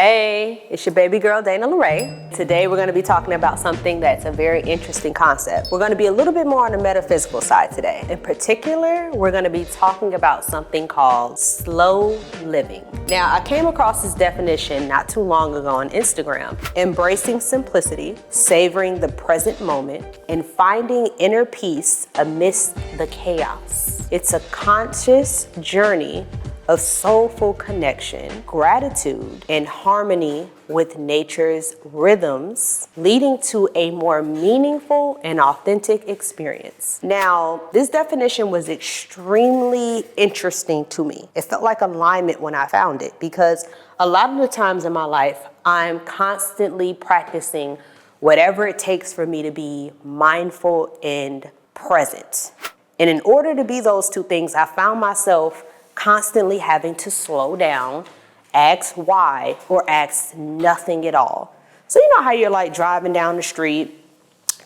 Hey, it's your baby girl, Dana LeRae. Today we're going to be talking about something that's a very interesting concept. We're going to be a little bit more on the metaphysical side today. In particular, we're going to be talking about something called slow living. Now, I came across this definition not too long ago on Instagram. Embracing simplicity, savoring the present moment, and finding inner peace amidst the chaos. It's a conscious journey of soulful connection, gratitude, and harmony with nature's rhythms, leading to a more meaningful and authentic experience. Now, this definition was extremely interesting to me. It felt like alignment when I found it, because a lot of the times in my life, I'm constantly practicing whatever it takes for me to be mindful and present. And in order to be those two things, I found myself constantly having to slow down, ask why, or ask nothing at all. So you know how you're like driving down the street,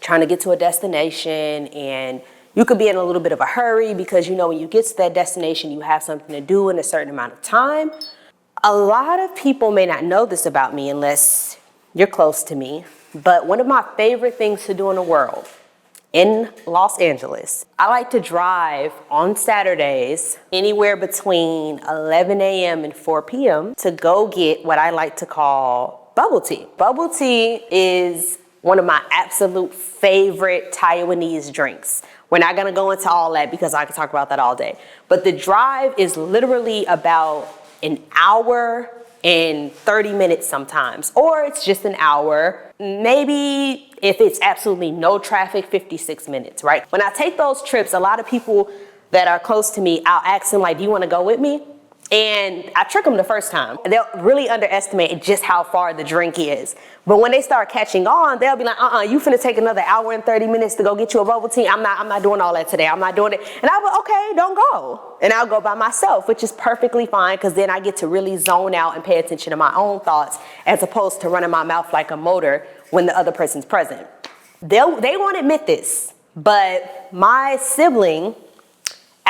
trying to get to a destination, and you could be in a little bit of a hurry because you know when you get to that destination, you have something to do in a certain amount of time. A lot of people may not know this about me unless you're close to me, but one of my favorite things to do in the world in Los Angeles, I like to drive on Saturdays anywhere between 11 a.m. and 4 p.m. to go get what I like to call bubble tea. Bubble tea is one of my absolute favorite Taiwanese drinks. We're not gonna go into all that because I could talk about that all day. But the drive is literally about an hour and 30 minutes sometimes, or it's just an hour. Maybe if it's absolutely no traffic, 56 minutes, right? When I take those trips, a lot of people that are close to me, I'll ask them like, do you wanna go with me? And I trick them the first time. They'll really underestimate just how far the drink is. But when they start catching on, they'll be like, you finna take another hour and 30 minutes to go get you a bubble tea? I'm not doing all that today. I'm not doing it. And I'll go, okay, don't go. And I'll go by myself, which is perfectly fine, because then I get to really zone out and pay attention to my own thoughts as opposed to running my mouth like a motor when the other person's present. They won't admit this, but my sibling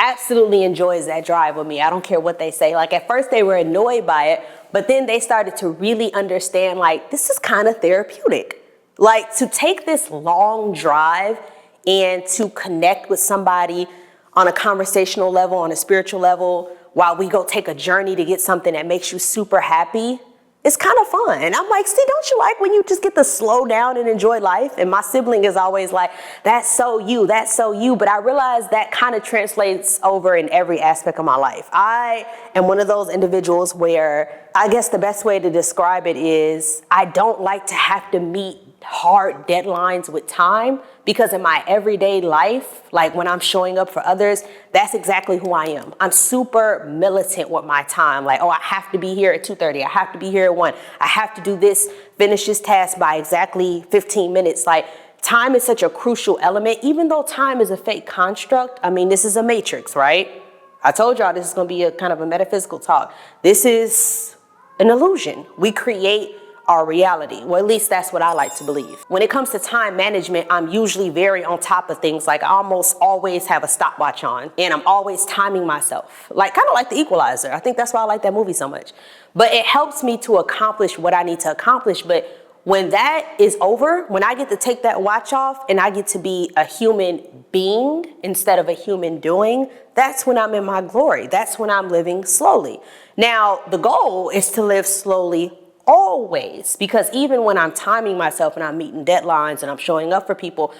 absolutely enjoys that drive with me. I don't care what they say. Like at first they were annoyed by it, but then they started to really understand like, this is kind of therapeutic. Like to take this long drive and to connect with somebody on a conversational level, on a spiritual level, while we go take a journey to get something that makes you super happy, it's kind of fun. And I'm like, see, don't you like when you just get to slow down and enjoy life? And my sibling is always like, that's so you, that's so you. But I realize that kind of translates over in every aspect of my life. I am one of those individuals where I guess the best way to describe it is I don't like to have to meet hard deadlines with time, because in my everyday life, like when I'm showing up for others, that's exactly who I am. I'm super militant with my time. Like, I have to be here at 2:30. I have to be here at 1. I have to do this, finish this task by exactly 15 minutes. Like, time is such a crucial element, even though time is a fake construct. I mean, this is a matrix, right? I told y'all this is gonna be a kind of a metaphysical talk. This is an illusion. We create our reality. Well, at least that's what I like to believe. When it comes to time management, I'm usually very on top of things. Like I almost always have a stopwatch on and I'm always timing myself. Like kind of like The Equalizer. I think that's why I like that movie so much. But it helps me to accomplish what I need to accomplish. But when that is over, when I get to take that watch off and I get to be a human being instead of a human doing, that's when I'm in my glory. That's when I'm living slowly. Now, the goal is to live slowly always, because even when I'm timing myself and I'm meeting deadlines and I'm showing up for people,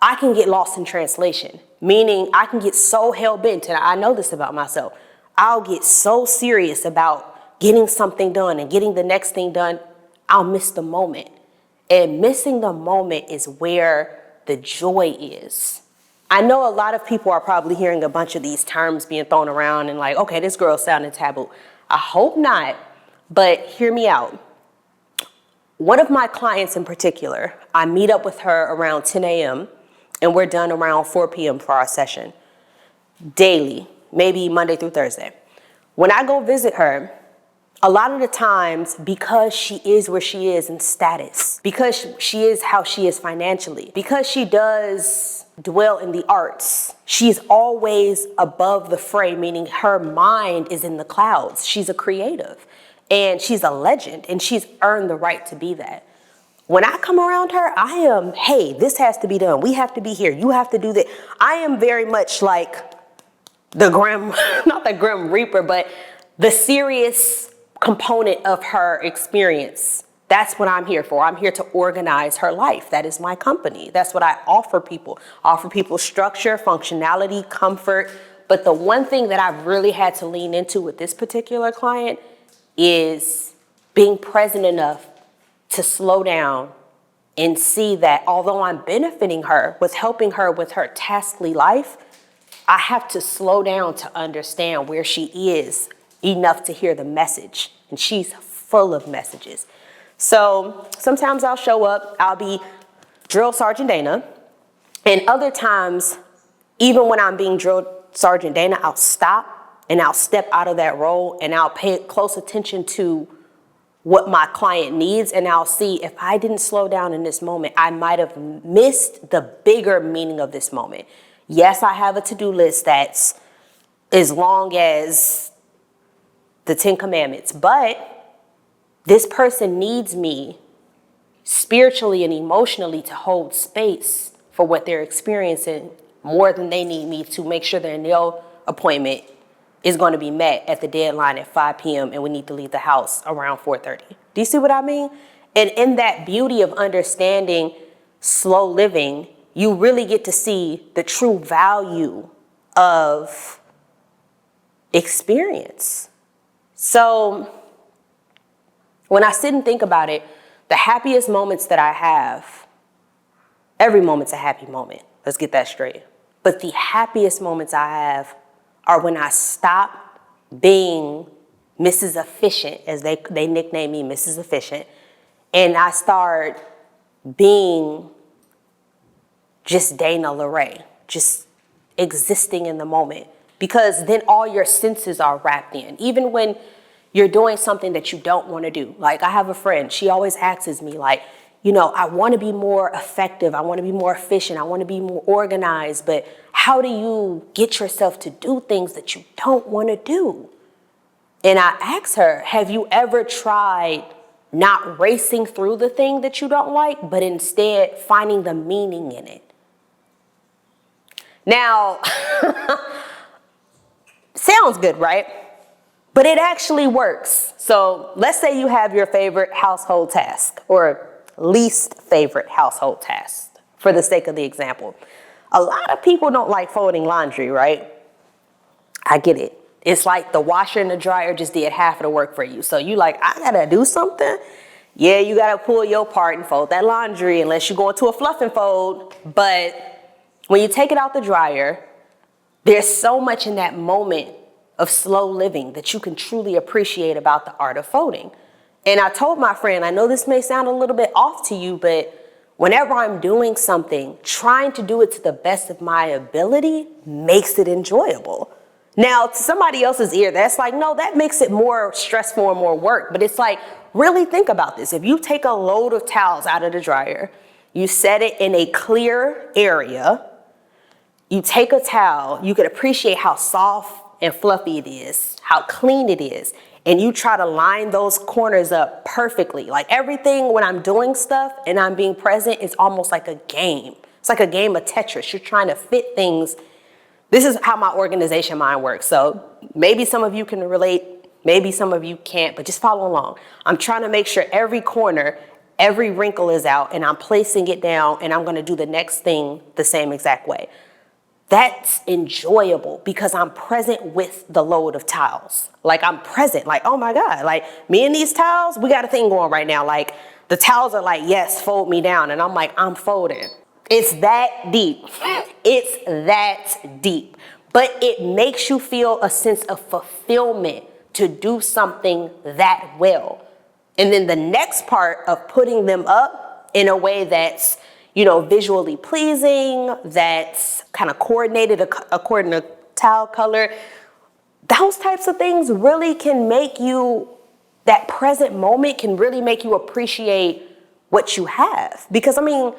I can get lost in translation, meaning I can get so hell-bent, and I know this about myself, I'll get so serious about getting something done and getting the next thing done, I'll miss the moment. And missing the moment is where the joy is. I know a lot of people are probably hearing a bunch of these terms being thrown around and like, okay, this girl's sounding taboo. I hope not, but hear me out. One of my clients in particular, I meet up with her around 10 a.m. and we're done around 4 p.m. for our session daily, maybe Monday through Thursday. When I go visit her, a lot of the times, because she is where she is in status, because she is how she is financially, because she does dwell in the arts, she's always above the fray, meaning her mind is in the clouds. She's a creative. And she's a legend, and she's earned the right to be that. When I come around her, I am, hey, this has to be done. We have to be here. You have to do that. I am very much like the grim, not the grim reaper, but the serious component of her experience. That's what I'm here for. I'm here to organize her life. That is my company. That's what I offer people. Offer people structure, functionality, comfort. But the one thing that I've really had to lean into with this particular client is being present enough to slow down and see that although I'm benefiting her with helping her with her taskly life, I have to slow down to understand where she is enough to hear the message. And she's full of messages. So sometimes I'll show up, I'll be Drill Sergeant Dana. And other times, even when I'm being Drill Sergeant Dana, I'll stop and I'll step out of that role and I'll pay close attention to what my client needs, and I'll see if I didn't slow down in this moment, I might have missed the bigger meaning of this moment. Yes, I have a to-do list that's as long as the 10 Commandments, but this person needs me spiritually and emotionally to hold space for what they're experiencing more than they need me to make sure their nail appointment is going to be met at the deadline at 5 p.m. and we need to leave the house around 4:30. Do you see what I mean? And in that beauty of understanding slow living, you really get to see the true value of experience. So when I sit and think about it, the happiest moments that I have, every moment's a happy moment. Let's get that straight. But the happiest moments I have are when I stop being Mrs. Efficient, as they nickname me, Mrs. Efficient, and I start being just Dana LeRae, just existing in the moment. Because then all your senses are wrapped in. Even when you're doing something that you don't want to do. Like I have a friend, she always asks me like, you know, I want to be more effective. I want to be more efficient. I want to be more organized. But how do you get yourself to do things that you don't want to do? And I asked her, have you ever tried not racing through the thing that you don't like, but instead finding the meaning in it? Now, sounds good, right? But it actually works. So let's say you have your favorite household task or least favorite household task, for the sake of the example. A lot of people don't like folding laundry, right? I get it. It's like the washer and the dryer just did half of the work for you. So you like, I gotta do something? Yeah, you gotta pull your part and fold that laundry unless you go into a fluff and fold. But when you take it out the dryer, there's so much in that moment of slow living that you can truly appreciate about the art of folding. And I told my friend, I know this may sound a little bit off to you, but whenever I'm doing something, trying to do it to the best of my ability makes it enjoyable. Now, to somebody else's ear, that's like, no, that makes it more stressful and more work. But it's like, really think about this. If you take a load of towels out of the dryer, you set it in a clear area, you take a towel, you could appreciate how soft and fluffy it is, how clean it is. And you try to line those corners up perfectly. Like everything when I'm doing stuff and I'm being present, it's almost like a game. It's like a game of Tetris. You're trying to fit things. This is how my organization mind works. So maybe some of you can relate, maybe some of you can't, but just follow along. I'm trying to make sure every corner, every wrinkle is out and I'm placing it down and I'm gonna do the next thing the same exact way. That's enjoyable because I'm present with the load of towels. Like I'm present, like, oh my God, like me and these towels, we got a thing going right now. Like the towels are like, yes, fold me down. And I'm like, I'm folding. It's that deep. It's that deep. But it makes you feel a sense of fulfillment to do something that well. And then the next part of putting them up in a way that's, you know, visually pleasing, that's kind of coordinated according to towel color. Those types of things really can make you, that present moment can really make you appreciate what you have. Because I mean,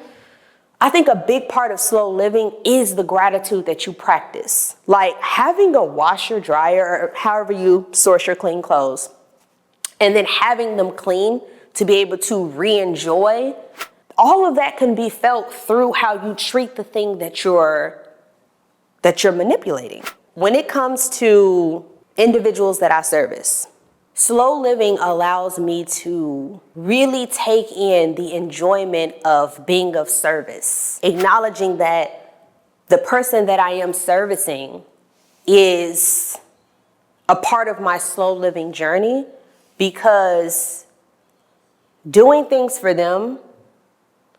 I think a big part of slow living is the gratitude that you practice. Like having a washer, dryer, or however you source your clean clothes, and then having them clean to be able to re-enjoy, all of that can be felt through how you treat the thing that you're manipulating. When it comes to individuals that I service, slow living allows me to really take in the enjoyment of being of service, acknowledging that the person that I am servicing is a part of my slow living journey, because doing things for them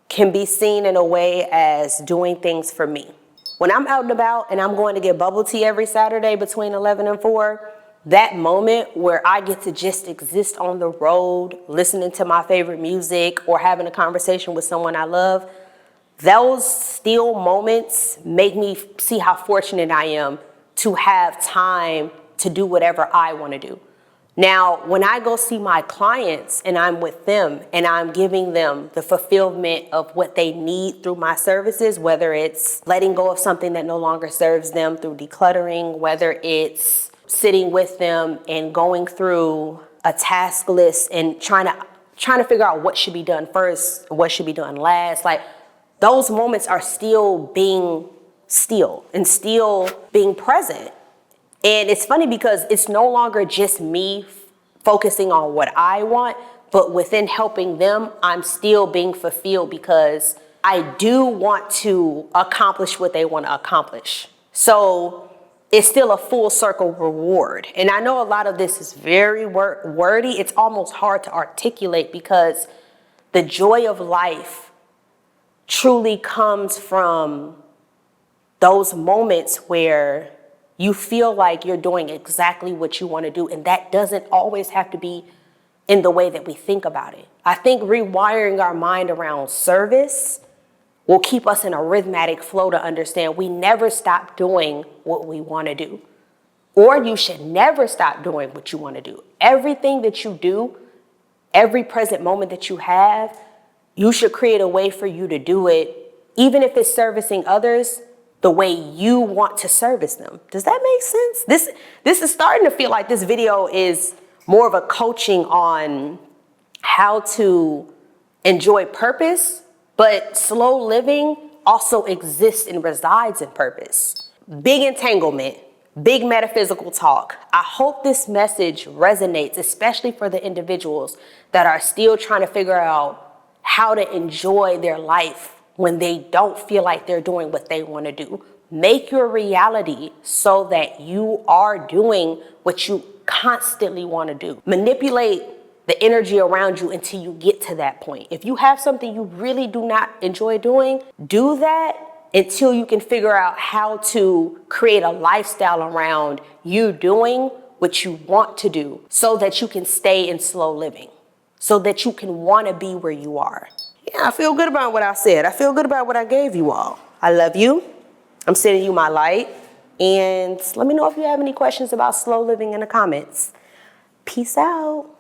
can be seen in a way as doing things for me. When I'm out and about and I'm going to get bubble tea every Saturday between 11 and 4, that moment where I get to just exist on the road, listening to my favorite music or having a conversation with someone I love, those still moments make me see how fortunate I am to have time to do whatever I want to do. Now, when I go see my clients and I'm with them and I'm giving them the fulfillment of what they need through my services, whether it's letting go of something that no longer serves them through decluttering, whether it's sitting with them and going through a task list and trying to figure out what should be done first, what should be done last, like those moments are still being still and still being present. And it's funny because it's no longer just me focusing on what I want, but within helping them, I'm still being fulfilled because I do want to accomplish what they want to accomplish. So it's still a full circle reward. And I know a lot of this is very wordy. It's almost hard to articulate because the joy of life truly comes from those moments where you feel like you're doing exactly what you want to do. And that doesn't always have to be in the way that we think about it. I think rewiring our mind around service will keep us in a rhythmic flow to understand we never stop doing what we want to do. Or you should never stop doing what you want to do. Everything that you do, every present moment that you have, you should create a way for you to do it, even if it's servicing others, the way you want to service them. Does that make sense? This is starting to feel like this video is more of a coaching on how to enjoy purpose, but slow living also exists and resides in purpose. Big entanglement, big metaphysical talk. I hope this message resonates, especially for the individuals that are still trying to figure out how to enjoy their life when they don't feel like they're doing what they want to do. Make your reality so that you are doing what you constantly want to do. Manipulate the energy around you until you get to that point. If you have something you really do not enjoy doing, do that until you can figure out how to create a lifestyle around you doing what you want to do so that you can stay in slow living, so that you can want to be where you are. Yeah, I feel good about what I said. I feel good about what I gave you all. I love you. I'm sending you my light. And let me know if you have any questions about slow living in the comments. Peace out.